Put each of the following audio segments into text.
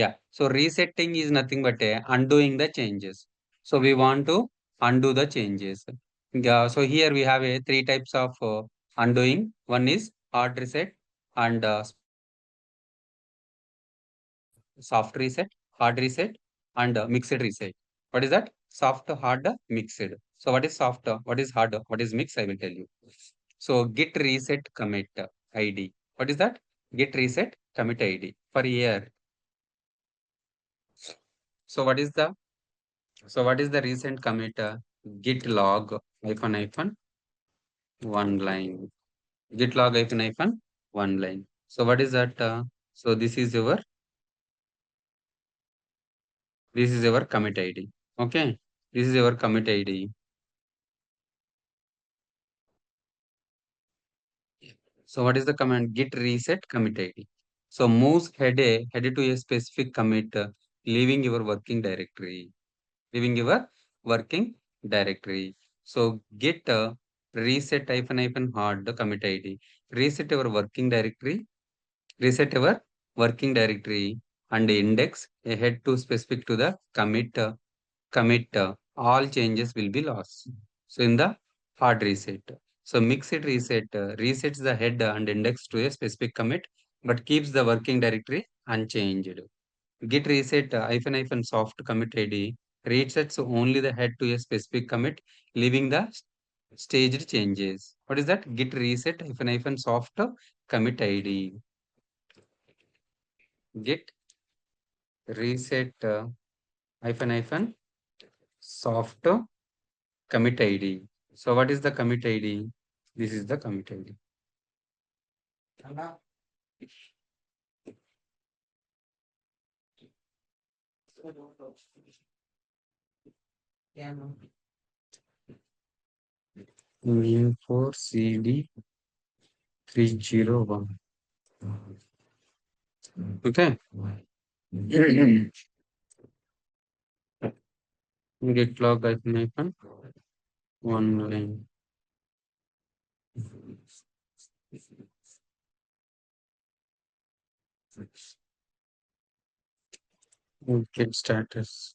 Yeah. So resetting is nothing but undoing the changes. So we want to undo the changes. Yeah. So here we have a three types of undoing. One is hard reset and soft reset, hard reset, and mixed reset. What is that? Soft, hard, mixed. So what is soft? What is hard? What is mixed? I will tell you. So git reset commit ID. What is that? Git reset commit ID for year. So what is the recent commit? Git log hyphen one line. Git log hyphen one line. So what is that? So this is your commit ID. Okay. This is your commit ID. So what is the command? Git reset commit ID. So moves head to a specific commit, leaving your working directory. Leaving your working directory. So git reset hyphen hard the commit ID. Reset your working directory. Reset your working directory and index ahead to specific to the commit all changes will be lost. So in the hard reset. So mixed reset resets the head and index to a specific commit but keeps the working directory unchanged. Git reset hyphen soft commit ID resets only the head to a specific commit, leaving the staged changes. What is that? Git reset hyphen soft commit ID. Git reset hyphen soft commit ID. So what is the commit ID? This is the commit ID. Mean4 CD 301. Okay. Git log hyphen one line. Git status.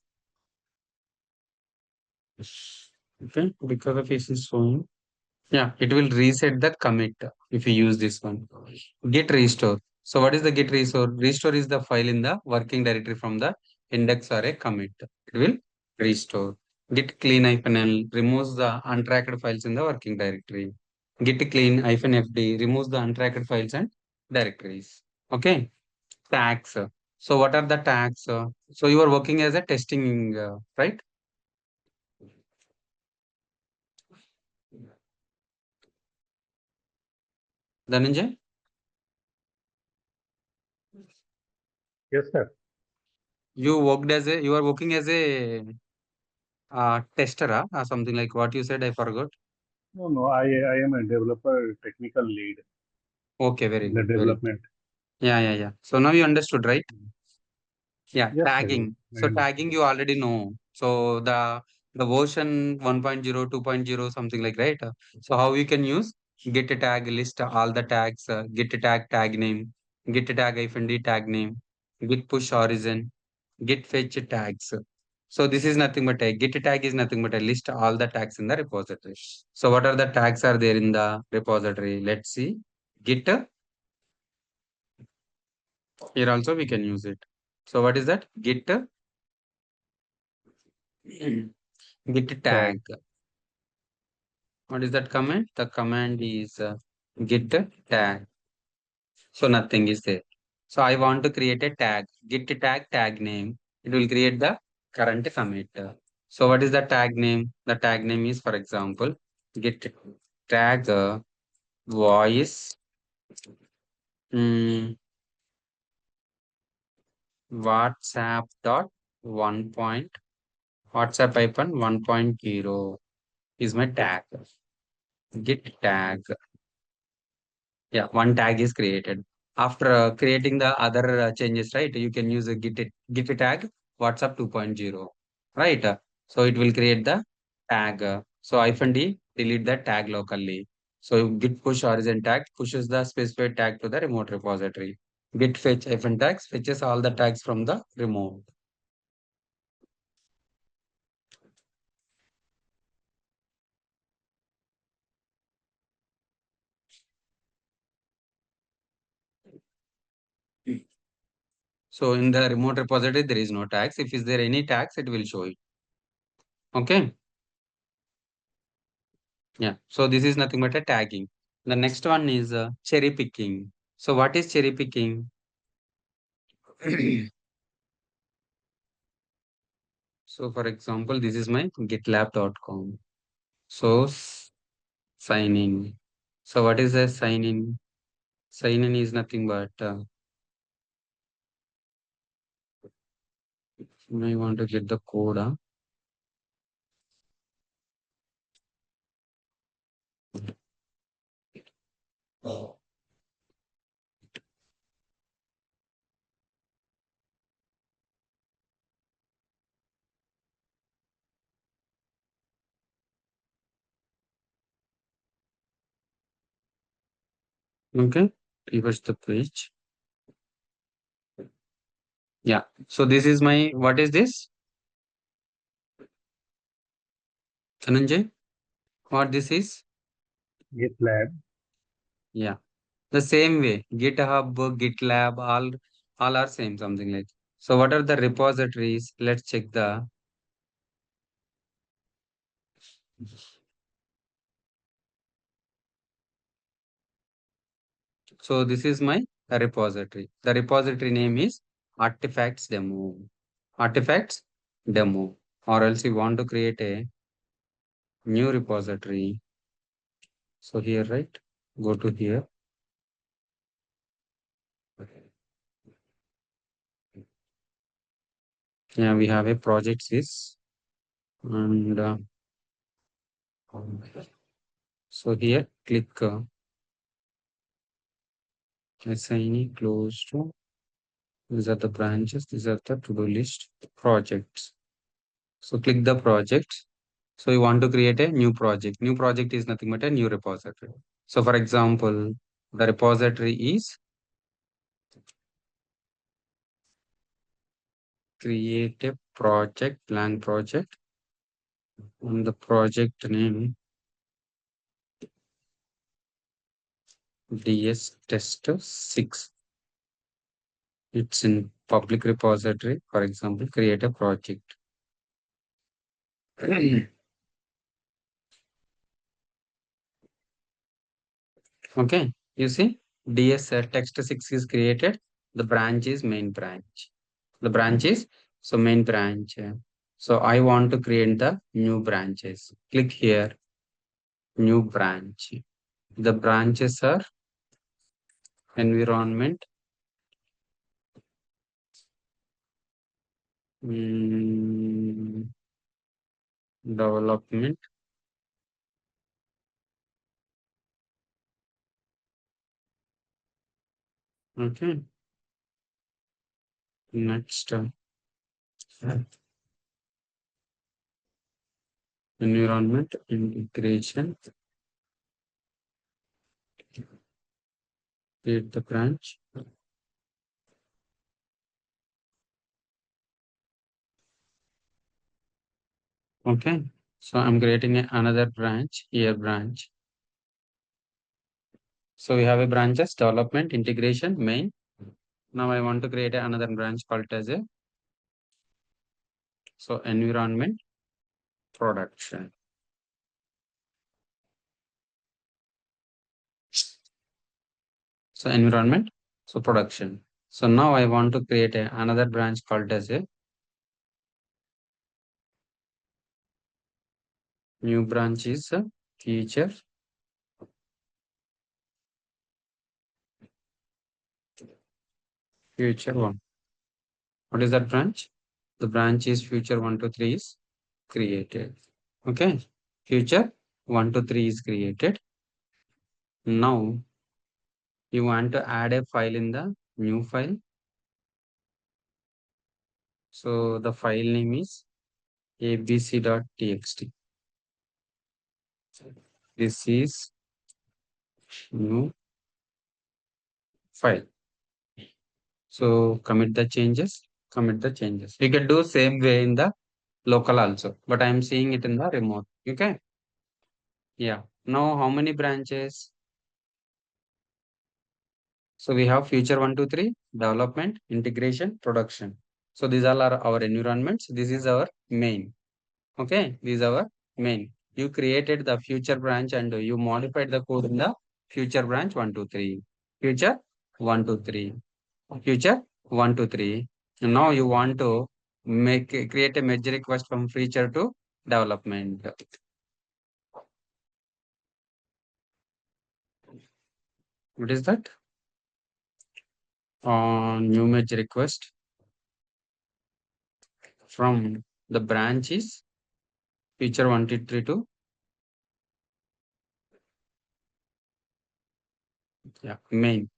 Okay, because of this is showing. Yeah, it will reset the commit if you use this one. Git restore. So what is the git restore? Restore is the file in the working directory from the index or a commit. It will restore. Git clean -l removes the untracked files in the working directory. Git clean -fd removes the untracked files and directories. Okay. Tags. So what are the tags? So you are working as a testing, right? Dhananjay? Yes, sir. You are working as a tester, or something like what you said. I forgot. No, no, I am a developer technical lead Okay, very in the good, very good. development. Yeah, yeah, yeah. So now you understood, right? Yeah, Yes, sir. Yes, tagging. I So tagging understand. you already know. So the version 1.0, 2.0, something like, right? So how you can use get a tag list all the tags, get a tag name, get a tag -d tag name, git push origin, git fetch tags. So this is nothing but a git tag is nothing but a list all the tags in the repository. So what are the tags are there in the repository? Let's see. Git, here also we can use it. So what is that? Git git Tag. tag. What is that command? The command is git tag. So nothing is there. So I want to create a tag. Git tag name. It will create the current commit. So what is the tag name? The tag name is, for example, git tag voice mm, WhatsApp dot 1 WhatsApp hyphen 1.0 is my tag. Git tag. Yeah, one tag is created. After creating the other changes, right? You can use a git tag WhatsApp 2.0, right? So it will create the tag. So -d delete the tag locally. So git push origin tag pushes the specified tag to the remote repository. Git fetch fn tags fetches all the tags from the remote. So in the remote repository, there is no tags. If is there any tags, it will show it. Okay. Yeah. So this is nothing but a tagging. The next one is cherry picking. So what is cherry picking? So for example, this is my gitlab.com. So sign in. So what is a sign in? Sign in is nothing but I want to get the code. Okay. Refresh the page. Yeah. So this is my, what is this? Dhananjay, what this is? GitLab. Yeah. The same way, GitHub, GitLab, all are same, something like. So what are the repositories? Let's check the. So this is my repository. The repository name is artifacts demo. Artifacts demo. Or else you want to create a new repository. So here, right? Go to here. Yeah, we have a project is and so here click assign close to. These are the branches. These are the to-do list projects. So click the project. So you want to create a new project. New project is nothing but a new repository. So for example, the repository is create a project, blank project, and the project name DS tester 6. It's in public repository. For example, create a project. Okay, you see, DS text 6 is created. The branch is main branch. The branch is so main branch. So I want to create the new branches. Click here, new branch. The branches are environment, mm, development. Okay, next environment integration. Create the branch. Okay, so I'm creating another branch here branch. So we have a branches development, integration, main. Now I want to create another branch called as a so environment production. So environment, so production. So now I want to create another branch called as a new branch is a feature future one. What is that branch? The branch is future 1 to 3 is created. Okay, future 1 to 3 is created. Now you want to add a file in the new file. So the file name is abc.txt. This is new file. So commit the changes, commit the changes. You can do same way in the local also, but I am seeing it in the remote. Okay. Yeah. Now how many branches? So we have future 1, 2, 3, development, integration, production. So these all are our environments. This is our main. Okay. These are our main. You created the future branch and you modified the code in the future branch 1, 2, 3. Future 1, 2, 3. Future 1, 2, 3. Now you want to create a merge request from feature to development. What is that? New merge request from the branch is feature 1, 2, 3 to, yeah, main.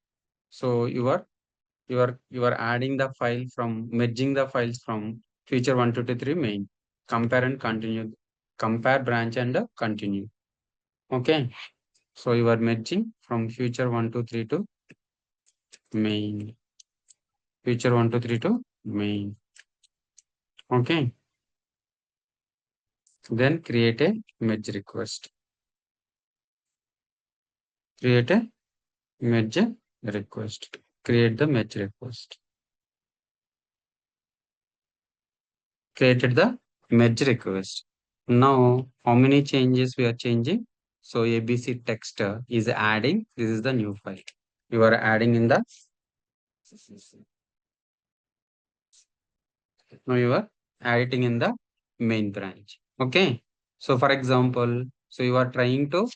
So you are adding the file from merging the files from feature 1, 2, 3 main. Compare and continue. Compare branch and continue. Okay. So you are merging from future 1, 2, 3 to main. Future 1, 2, 3 to main. Okay. Then create a merge request. Create a merge request. Create the merge request. Created the merge request. Now, how many changes we are changing? So ABC text is adding. This is the new file. You are adding in the, now you are adding in the main branch. Okay. So for example, so you are trying to